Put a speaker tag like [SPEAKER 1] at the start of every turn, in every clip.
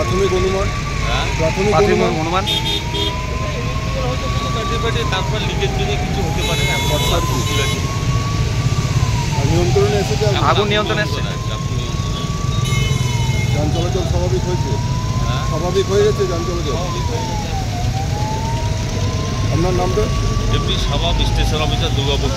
[SPEAKER 1] প্রাথমিক অনুমান
[SPEAKER 2] অনুমান তারপর লিকেজ যদি কিছু হতে পারে
[SPEAKER 1] নিয়ন্ত্রণে এসেছে,
[SPEAKER 2] আগুন নিয়ন্ত্রণে এসেছে,
[SPEAKER 1] যান চলাচল স্বাভাবিক হয়েছে, স্বাভাবিক হয়ে গেছে যান চলাচল। আপনার নামটা?
[SPEAKER 2] এমনি স্বভাব স্টেশন অফিসার দুর্গাপুর।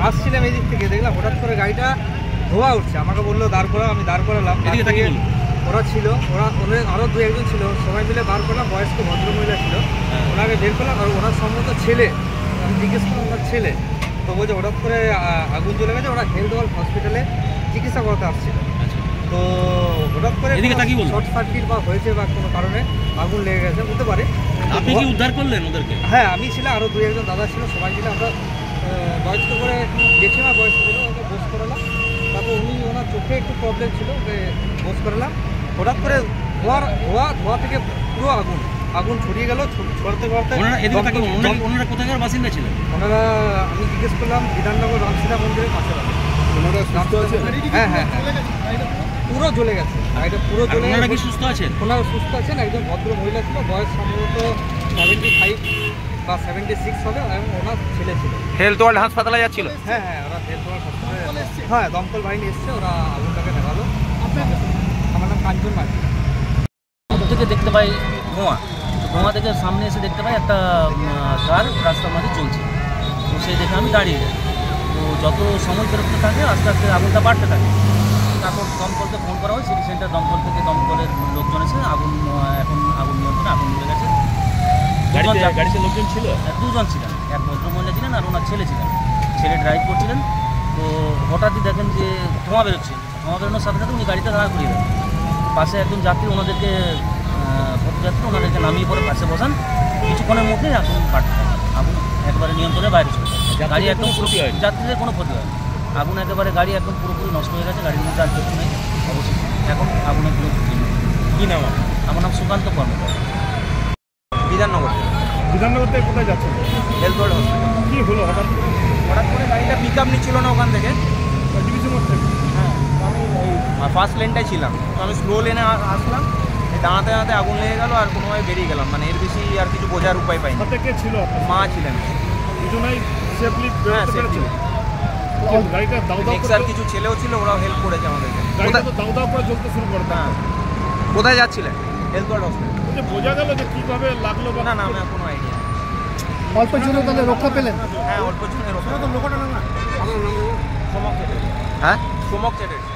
[SPEAKER 3] আসছিলাম এই দিক থেকে, দেখলাম হঠাৎ করে গাড়িটা ধোয়া উঠছে, আমাকে বললো দাঁড় করাও, আমি দাঁড় করালাম। ওরা ছিল, ওরা আরও দু একজন ছিল, সবাই মিলে বার করলাম, বয়স্ক ভদ্রমহিলা ছিল, ওনাকে বের করলাম। আর ওনার সম্ভবত ছেলে, আমি জিজ্ঞেস করলাম ওনার ছেলে, তো বলছে হঠাৎ করে আগুন জ্বলে গেছে, ওরা হেলথ ওয়ার্ল্ড হসপিটালে চিকিৎসা করাতে আসছিল। তো হঠাৎ করে শর্ট সার্কিট বা হয়েছে বা কোনো কারণে আগুন লেগে গেছে, হতে পারে।
[SPEAKER 2] আপনি কি উদ্ধার করলেন ওদেরকে?
[SPEAKER 3] হ্যাঁ, আমি ছিলাম, আরও দু একজন দাদা ছিল, সবাই মিলে আমরা বয়স্ক করে জেঠিমা বয়স্ক ছিল, ওকে বোস করালাম। তারপর ওনার চোখে একটু প্রবলেম ছিল, ওকে বোস করালাম। হঠাৎ করে ধোয়া থেকে পুরো আগুন ছড়িয়ে গেল, ছড়াতে ছড়াতে।
[SPEAKER 2] ওনারা কোথাকার বাসিন্দা ছিলেন?
[SPEAKER 3] ওনারা, আমি জিজ্ঞেস করলাম বিধাননগর রামসীতা মন্দিরের পাশে।
[SPEAKER 1] ওনারা সুস্থ আছে?
[SPEAKER 3] হ্যাঁ, পুরো জ্বলে গেছে গাড়িটা, পুরো জ্বলে।
[SPEAKER 2] ওনারা কি সুস্থ আছেন?
[SPEAKER 3] ওনারা সুস্থ আছেন। একজন ভদ্র মহিলা ছিল, বয়স সম্ভবত 75 বা 76 হবে, এবং ওনার ছেলে ছিল।
[SPEAKER 2] হেলথ ওয়ার্ল্ড হাসপাতালে যাচ্ছিল?
[SPEAKER 3] হ্যাঁ, ওরা হেলথ ওয়ার্ল্ড হাসপাতালে, হ্যাঁ, দমকল বাহিনী এসছে, ওরা আগুনটাকে নেভালো। আমার নাম কাঞ্চন মাঝি।
[SPEAKER 4] থেকে দেখতে পাই ধোঁয়া থেকে সামনে এসে দেখতে পাই একটা কার রাস্তার মাঝে চলছে। তো সেই দেখে আমি দাঁড়িয়ে যাই। তো যত সময় পেরোতে থাকে আস্তে আস্তে আগুনটা বাড়তে থাকে। তারপর দমকলকে ফোন করা হয়, সিটি সেন্টার দমকল থেকে, দমকলের লোকজন এসে এখন আগুন নিয়ন্ত্রণে, আগুন নিভে গেছে।
[SPEAKER 2] গাড়িতে লোকজন ছিল?
[SPEAKER 4] দুজন ছিলেন, এক ভদ্রমহিলা ছিলেন আর ওনার ছেলে ছিলেন। ছেলে ড্রাইভ করছিলেন। তো হঠাৎই দেখেন যে ধোঁয়া বেরোচ্ছে, ধোঁয়া বেরোনোর সাথে সাথে উনি গাড়িটা দাঁড়া করিয়ে দেন। পাশে একজন যাত্রী, ওনাদেরকে পথযাত্রী, ওনাদেরকে নামিয়ে পরে পাশে বসান। কিছুক্ষণের মধ্যে আগুন বাড়তে থাকে, আগুন একবারে নিয়ন্ত্রণে বাইরে চলে যায়। গাড়ি একদম ক্ষতি হয়, যাত্রীদের কোনো ক্ষতি হয়। আগুন একেবারে গাড়ি একদম পুরোপুরি নষ্ট হয়ে গেছে, গাড়ির মধ্যে আর কিছু নেই অবশ্যই। এখন আগুনের কোনো ক্ষতি নেই।
[SPEAKER 2] কী নাম?
[SPEAKER 4] আমার নাম সুকান্ত কর্মকার,
[SPEAKER 3] বিধাননগর।
[SPEAKER 1] বিধাননগর থেকে কোথায় যাচ্ছেন?
[SPEAKER 3] Health world hospital.
[SPEAKER 1] কী হলো হঠাৎ
[SPEAKER 3] করে গাড়িটা পিক আপ নিচ্ছিল না ওখান থেকে।
[SPEAKER 1] ডিভিশন মোড় থেকে?
[SPEAKER 3] হ্যাঁ, আমি ওই ফার্স্ট লেনটাই ছিলাম, তো আমি স্লো লেনে আসলাম, দাঁড়াতে দাঁড়াতে আগুন লেগে গেল, আর কোনোভাবে বেরিয়ে গেলাম। মানে এর বেশি আর কিছু বোঝার উপায় পাইনি।
[SPEAKER 1] সাথে কে ছিল?
[SPEAKER 3] মা ছিলেন।
[SPEAKER 1] দুজনেই সেফলি
[SPEAKER 3] হ্যাঁ,
[SPEAKER 1] বেরোতে পেরেছে? গাড়িটা দাও দাও
[SPEAKER 3] আর কিছু ছেলেও ছিল, ওরাও হেল্প করেছে আমাদেরকে।
[SPEAKER 1] গাড়িটা তো দাও দাও করে জ্বলতে শুরু করে।
[SPEAKER 3] হ্যাঁ।
[SPEAKER 2] কোথায় যাচ্ছিলেন?
[SPEAKER 3] Health world hospital.
[SPEAKER 1] বোঝা গেল যে কীভাবে লাগলো বা
[SPEAKER 3] না, আমার কোনো আইডিয়া।
[SPEAKER 1] অল্প জন্য তাহলে রক্ষা পেলেন?
[SPEAKER 3] হ্যাঁ, অল্প জনের রক্ষা। সমক চ্যাটার্জি।
[SPEAKER 2] হ্যাঁ,
[SPEAKER 3] সমক চ্যাটার্জি।